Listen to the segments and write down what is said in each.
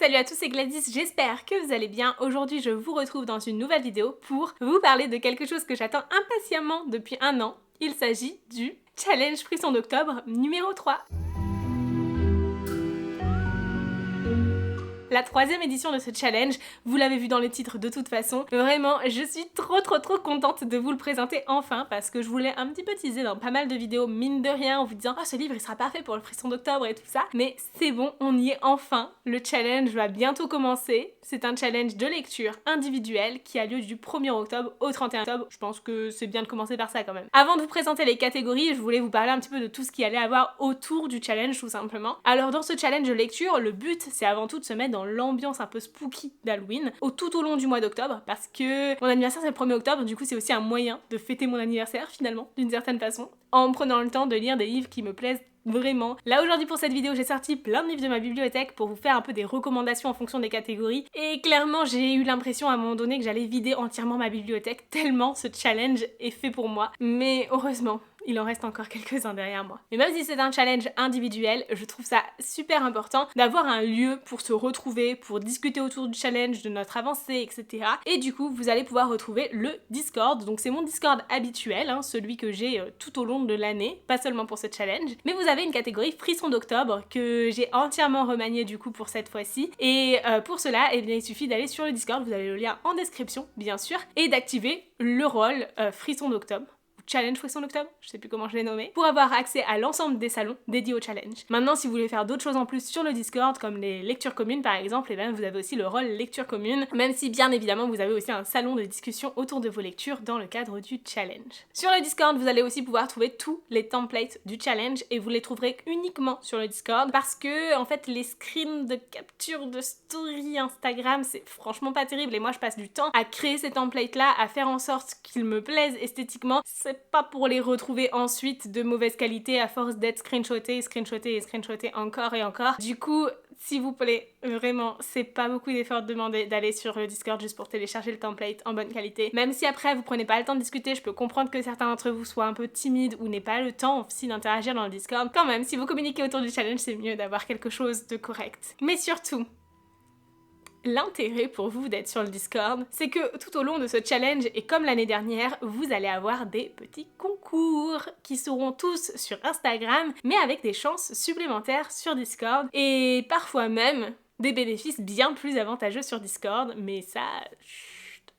Salut à tous, c'est Gladys, j'espère que vous allez bien. Aujourd'hui, je vous retrouve dans une nouvelle vidéo pour vous parler de quelque chose que j'attends impatiemment depuis un an. Il s'agit du Challenge Frisson d'Octobre numéro 3. La troisième édition de ce challenge, vous l'avez vu dans le titre de toute façon. Vraiment, je suis trop contente de vous le présenter enfin parce que je voulais un petit peu teaser dans pas mal de vidéos, mine de rien, en vous disant « Oh, ce livre, il sera parfait pour le frisson d'octobre et tout ça ». Mais c'est bon, on y est enfin. Le challenge va bientôt commencer. C'est un challenge de lecture individuelle qui a lieu du 1er octobre au 31 octobre. Je pense que c'est bien de commencer par ça quand même. Avant de vous présenter les catégories, je voulais vous parler un petit peu de tout ce qu'il allait avoir autour du challenge tout simplement. Alors dans ce challenge de lecture, le but c'est avant tout de se mettre dans l'ambiance un peu spooky d'Halloween tout au long du mois d'octobre parce que mon anniversaire c'est le 1er octobre, du coup c'est aussi un moyen de fêter mon anniversaire finalement d'une certaine façon en prenant le temps de lire des livres qui me plaisent vraiment. Là aujourd'hui pour cette vidéo j'ai sorti plein de livres de ma bibliothèque pour vous faire un peu des recommandations en fonction des catégories et clairement j'ai eu l'impression à un moment donné que j'allais vider entièrement ma bibliothèque tellement ce challenge est fait pour moi, mais heureusement il en reste encore quelques-uns derrière moi. Mais même si c'est un challenge individuel, je trouve ça super important d'avoir un lieu pour se retrouver, pour discuter autour du challenge, de notre avancée, etc. Et du coup, vous allez pouvoir retrouver le Discord. Donc c'est mon Discord habituel, hein, celui que j'ai tout au long de l'année, pas seulement pour ce challenge. Mais vous avez une catégorie frisson d'octobre que j'ai entièrement remaniée du coup pour cette fois-ci. Et pour cela, eh bien, il suffit d'aller sur le Discord, vous avez le lien en description, bien sûr, et d'activer le rôle frisson d'octobre. Challenge Frisson d'Octobre, je sais plus comment je l'ai nommé, pour avoir accès à l'ensemble des salons dédiés au challenge. Maintenant, si vous voulez faire d'autres choses en plus sur le Discord, comme les lectures communes par exemple, et bien vous avez aussi le rôle lecture commune, même si bien évidemment vous avez aussi un salon de discussion autour de vos lectures dans le cadre du challenge. Sur le Discord, vous allez aussi pouvoir trouver tous les templates du challenge et vous les trouverez uniquement sur le Discord parce que en fait les screens de capture de story Instagram c'est franchement pas terrible et moi je passe du temps à créer ces templates là, à faire en sorte qu'ils me plaisent esthétiquement. C'est pas pour les retrouver ensuite de mauvaise qualité à force d'être screenshoté encore et encore. Du coup, s'il vous plaît, vraiment, c'est pas beaucoup d'efforts demandés d'aller sur le Discord juste pour télécharger le template en bonne qualité. Même si après vous prenez pas le temps de discuter, je peux comprendre que certains d'entre vous soient un peu timides ou n'aient pas le temps aussi d'interagir dans le Discord. Quand même, si vous communiquez autour du challenge, c'est mieux d'avoir quelque chose de correct. Mais surtout, l'intérêt pour vous d'être sur le Discord, c'est que tout au long de ce challenge, et comme l'année dernière, vous allez avoir des petits concours qui seront tous sur Instagram, mais avec des chances supplémentaires sur Discord, et parfois même des bénéfices bien plus avantageux sur Discord, mais ça...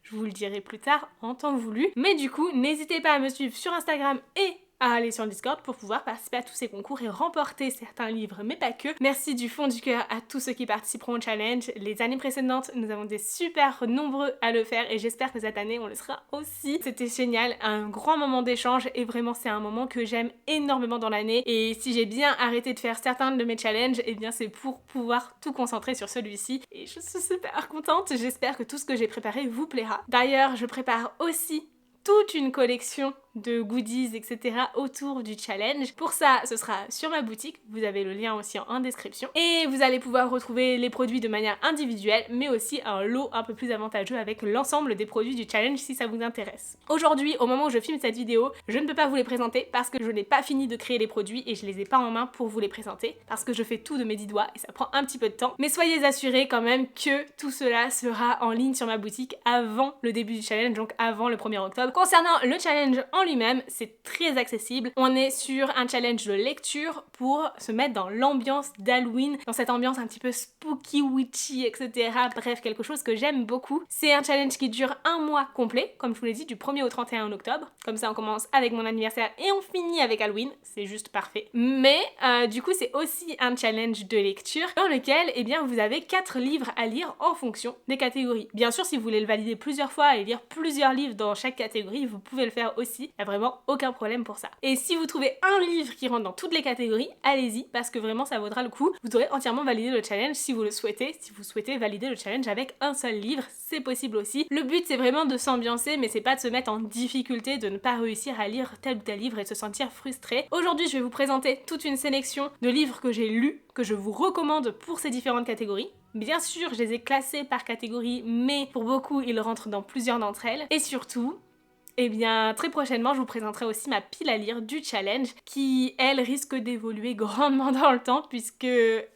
je vous le dirai plus tard en temps voulu. Mais du coup, n'hésitez pas à me suivre sur Instagram et à aller sur le Discord pour pouvoir participer à tous ces concours et remporter certains livres, mais pas que. Merci du fond du cœur à tous ceux qui participeront au challenge. Les années précédentes, nous avons été super nombreux à le faire et j'espère que cette année, on le sera aussi. C'était génial, un grand moment d'échange et vraiment, c'est un moment que j'aime énormément dans l'année. Et si j'ai bien arrêté de faire certains de mes challenges, eh bien c'est pour pouvoir tout concentrer sur celui-ci. Et je suis super contente, j'espère que tout ce que j'ai préparé vous plaira. D'ailleurs, je prépare aussi toute une collection de goodies, etc. autour du challenge. Pour ça, ce sera sur ma boutique, vous avez le lien aussi en description. Et vous allez pouvoir retrouver les produits de manière individuelle, mais aussi un lot un peu plus avantageux avec l'ensemble des produits du challenge si ça vous intéresse. Aujourd'hui, au moment où je filme cette vidéo, je ne peux pas vous les présenter parce que je n'ai pas fini de créer les produits et je les ai pas en main pour vous les présenter, parce que je fais tout de mes 10 doigts et ça prend un petit peu de temps. Mais soyez assurés quand même que tout cela sera en ligne sur ma boutique avant le début du challenge, donc avant le 1er octobre. Concernant le challenge en lui-même, c'est très accessible. On est sur un challenge de lecture pour se mettre dans l'ambiance d'Halloween, dans cette ambiance un petit peu spooky, witchy, etc. Bref, quelque chose que j'aime beaucoup. C'est un challenge qui dure un mois complet, comme je vous l'ai dit, du 1er au 31 octobre. Comme ça, on commence avec mon anniversaire et on finit avec Halloween. C'est juste parfait. Mais du coup, c'est aussi un challenge de lecture dans lequel, eh bien, vous avez 4 livres à lire en fonction des catégories. Bien sûr, si vous voulez le valider plusieurs fois et lire plusieurs livres dans chaque catégorie, vous pouvez le faire aussi. Il n'y a vraiment aucun problème pour ça. Et si vous trouvez un livre qui rentre dans toutes les catégories, allez-y, parce que vraiment ça vaudra le coup. Vous aurez entièrement validé le challenge si vous le souhaitez. Si vous souhaitez valider le challenge avec un seul livre, c'est possible aussi. Le but c'est vraiment de s'ambiancer, mais c'est pas de se mettre en difficulté, de ne pas réussir à lire tel ou tel livre et de se sentir frustré. Aujourd'hui, je vais vous présenter toute une sélection de livres que j'ai lus, que je vous recommande pour ces différentes catégories. Bien sûr, je les ai classés par catégorie, mais pour beaucoup, ils rentrent dans plusieurs d'entre elles. Et surtout, Et bien très prochainement je vous présenterai aussi ma pile à lire du challenge qui elle risque d'évoluer grandement dans le temps puisque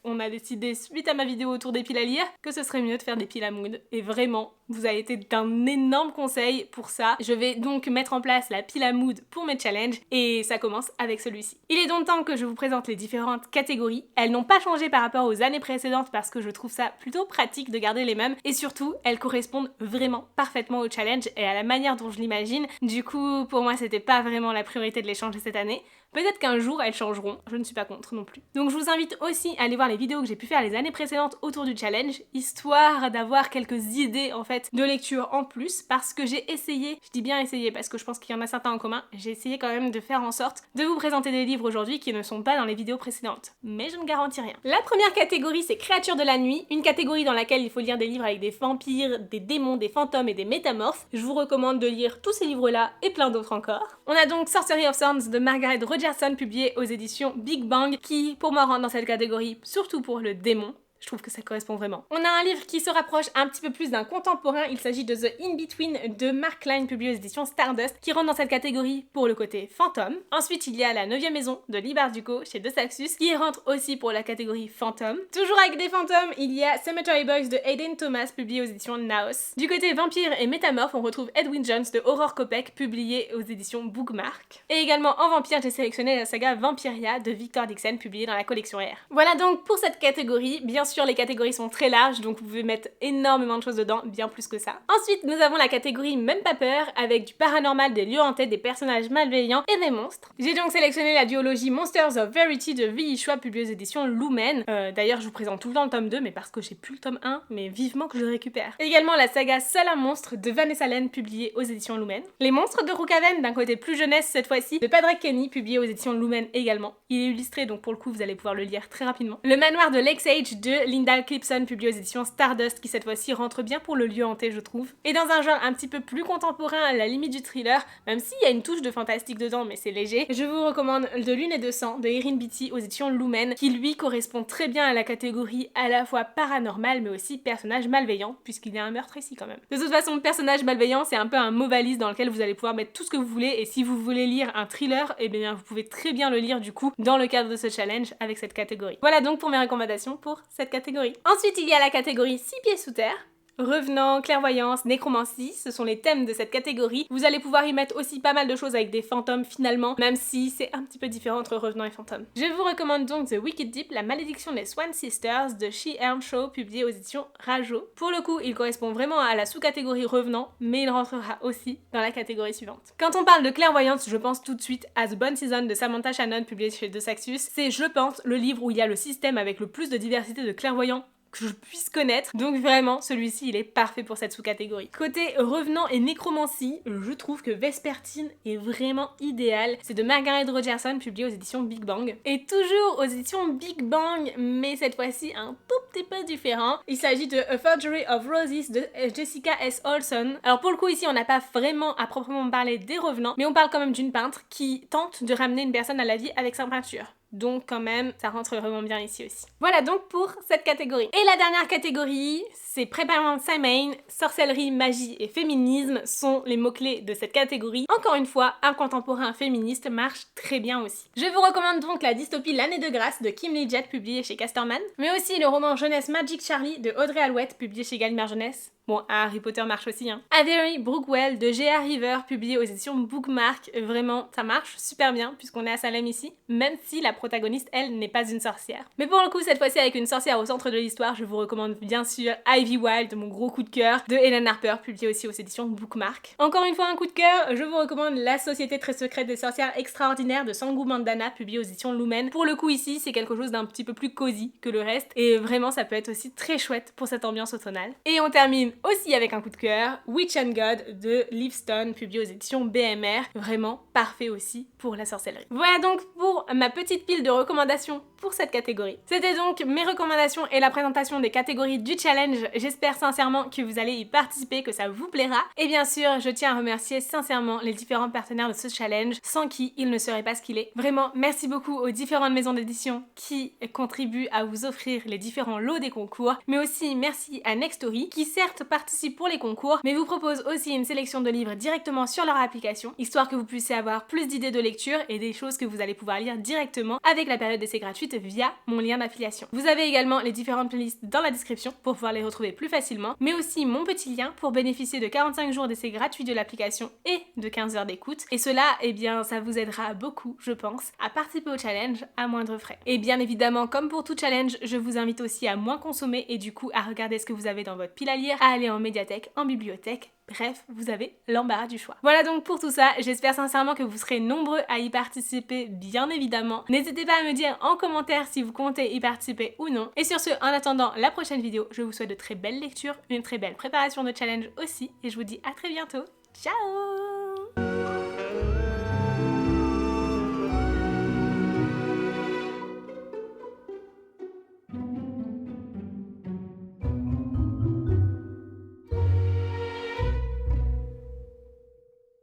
on a décidé suite à ma vidéo autour des piles à lire que ce serait mieux de faire des piles à mood et vraiment vous avez été d'un énorme conseil pour ça. Je vais donc mettre en place la pile à mood pour mes challenges et ça commence avec celui-ci. Il est donc temps que je vous présente les différentes catégories. Elles n'ont pas changé par rapport aux années précédentes parce que je trouve ça plutôt pratique de garder les mêmes et surtout elles correspondent vraiment parfaitement au challenge et à la manière dont je l'imagine. Du coup pour moi c'était pas vraiment la priorité de les changer cette année. Peut-être qu'un jour elles changeront, je ne suis pas contre non plus. Donc je vous invite aussi à aller voir les vidéos que j'ai pu faire les années précédentes autour du challenge, histoire d'avoir quelques idées en fait de lecture en plus, parce que j'ai essayé, je dis bien essayé parce que je pense qu'il y en a certains en commun, j'ai essayé quand même de faire en sorte de vous présenter des livres aujourd'hui qui ne sont pas dans les vidéos précédentes. Mais je ne garantis rien. La première catégorie c'est créatures de la nuit, une catégorie dans laquelle il faut lire des livres avec des vampires, des démons, des fantômes et des métamorphes. Je vous recommande de lire tous ces livres là et plein d'autres encore. On a donc Sorcery of Sons de Margaret Rogerson publié aux éditions Big Bang qui pour moi rentre dans cette catégorie surtout pour le démon. Je trouve que ça correspond vraiment. On a un livre qui se rapproche un petit peu plus d'un contemporain, il s'agit de The In-Between de Mark Klein publié aux éditions Stardust qui rentre dans cette catégorie pour le côté fantôme. Ensuite il y a La 9e maison de Leigh Bardugo chez De Saxus qui rentre aussi pour la catégorie fantôme. Toujours avec des fantômes, il y a Cemetery Boys de Aidan Thomas publié aux éditions Naos. Du côté vampire et métamorphe, on retrouve Edwin Jones de Aurore Kopek publié aux éditions Bookmark. Et également en vampire, j'ai sélectionné la saga Vampiria de Victor Dixon publiée dans la collection R. Voilà donc pour cette catégorie. Bien sûr, les catégories sont très larges, donc vous pouvez mettre énormément de choses dedans, bien plus que ça. Ensuite, nous avons la catégorie Même pas peur, avec du paranormal, des lieux hantés, des personnages malveillants et des monstres. J'ai donc sélectionné la duologie Monsters of Verity de V.I. Schwab publiée aux éditions Lumen. D'ailleurs, je vous présente tout le temps le tome 2, mais parce que j'ai plus le tome 1, mais vivement que je le récupère. Également la saga Seul un monstre de Vanessa Len publiée aux éditions Lumen. Les monstres de Rookhaven, d'un côté plus jeunesse cette fois-ci, de Padraig Kenny publié aux éditions Lumen également. Il est illustré, donc pour le coup, vous allez pouvoir le lire très rapidement. Le manoir de Lakesage de Linda Clipson publié aux éditions Stardust qui cette fois-ci rentre bien pour le lieu hanté je trouve. Et dans un genre un petit peu plus contemporain à la limite du thriller, même s'il y a une touche de fantastique dedans mais c'est léger, je vous recommande De Lune et de sang de Erin Beatty aux éditions Lumen qui lui correspond très bien à la catégorie à la fois paranormal mais aussi personnage malveillant puisqu'il y a un meurtre ici quand même. De toute façon personnage malveillant c'est un peu un mot valise dans lequel vous allez pouvoir mettre tout ce que vous voulez et si vous voulez lire un thriller et bien vous pouvez très bien le lire du coup dans le cadre de ce challenge avec cette catégorie. Voilà donc pour mes recommandations pour cette catégorie. Ensuite, il y a la catégorie 6 pieds sous terre. Revenant, clairvoyance, nécromancie, ce sont les thèmes de cette catégorie. Vous allez pouvoir y mettre aussi pas mal de choses avec des fantômes finalement, même si c'est un petit peu différent entre revenant et fantôme. Je vous recommande donc The Wicked Deep, la malédiction des Swan Sisters de She Earnshaw, publié aux éditions Rajo. Pour le coup, il correspond vraiment à la sous-catégorie revenant, mais il rentrera aussi dans la catégorie suivante. Quand on parle de clairvoyance, je pense tout de suite à The Bone Season de Samantha Shannon, publié chez De Saxus. C'est, je pense, le livre où il y a le système avec le plus de diversité de clairvoyants que je puisse connaître, donc vraiment celui-ci il est parfait pour cette sous-catégorie. Côté revenant et nécromancie, je trouve que Vespertine est vraiment idéal. C'est de Margaret Rogerson publié aux éditions Big Bang. Et toujours aux éditions Big Bang, mais cette fois-ci un tout petit peu différent. Il s'agit de A Forgery of Roses de Jessica S. Olson. Alors pour le coup ici on n'a pas vraiment à proprement parler des revenants, mais on parle quand même d'une peintre qui tente de ramener une personne à la vie avec sa peinture. Donc quand même, ça rentre vraiment bien ici aussi. Voilà donc pour cette catégorie. Et la dernière catégorie, c'est Préparement Samhain, sorcellerie, magie et féminisme sont les mots-clés de cette catégorie. Encore une fois, un contemporain féministe marche très bien aussi. Je vous recommande donc la dystopie L'année de grâce de Kim Lee Jett publié chez Casterman, mais aussi le roman jeunesse Magic Charlie de Audrey Alouette publié chez Gallimard Jeunesse. Bon, Harry Potter marche aussi, hein. Avery Brookwell de G.R. River, publié aux éditions Bookmark. Vraiment, ça marche super bien, puisqu'on est à Salem ici, même si la protagoniste, elle, n'est pas une sorcière. Mais pour le coup, cette fois-ci, avec une sorcière au centre de l'histoire, je vous recommande bien sûr Ivy Wild, mon gros coup de cœur, de Helen Harper, publié aussi aux éditions Bookmark. Encore une fois, un coup de cœur, je vous recommande La Société très secrète des sorcières extraordinaires de Sangu Mandana, publié aux éditions Lumen. Pour le coup, ici, c'est quelque chose d'un petit peu plus cosy que le reste, et vraiment, ça peut être aussi très chouette pour cette ambiance automnale. Et on termine aussi avec un coup de cœur, Witch and God de Liv Stone, publié aux éditions BMR. Vraiment parfait aussi pour la sorcellerie. Voilà donc pour ma petite pile de recommandations pour cette catégorie. C'était donc mes recommandations et la présentation des catégories du challenge. j'espère sincèrement que vous allez y participer, que ça vous plaira. Et bien sûr, je tiens à remercier sincèrement les différents partenaires de ce challenge, sans qui il ne serait pas ce qu'il est. Vraiment, merci beaucoup aux différentes maisons d'édition qui contribuent à vous offrir les différents lots des concours, mais aussi merci à Nextory qui certes participe pour les concours, mais vous propose aussi une sélection de livres directement sur leur application, histoire que vous puissiez avoir plus d'idées de lecture et des choses que vous allez pouvoir lire directement avec la période d'essai gratuite via mon lien d'affiliation. Vous avez également les différentes playlists dans la description pour pouvoir les retrouver plus facilement, mais aussi mon petit lien pour bénéficier de 45 jours d'essai gratuit de l'application et de 15 heures d'écoute. Et cela, eh bien, ça vous aidera beaucoup, je pense, à participer au challenge à moindre frais. Et bien évidemment, comme pour tout challenge, je vous invite aussi à moins consommer et du coup à regarder ce que vous avez dans votre pile à lire, à aller en médiathèque, en bibliothèque. Bref, vous avez l'embarras du choix. Voilà donc pour tout ça, j'espère sincèrement que vous serez nombreux à y participer, bien évidemment. N'hésitez pas à me dire en commentaire si vous comptez y participer ou non. Et sur ce, en attendant la prochaine vidéo, je vous souhaite de très belles lectures, une très belle préparation de challenge aussi, et je vous dis à très bientôt. Ciao!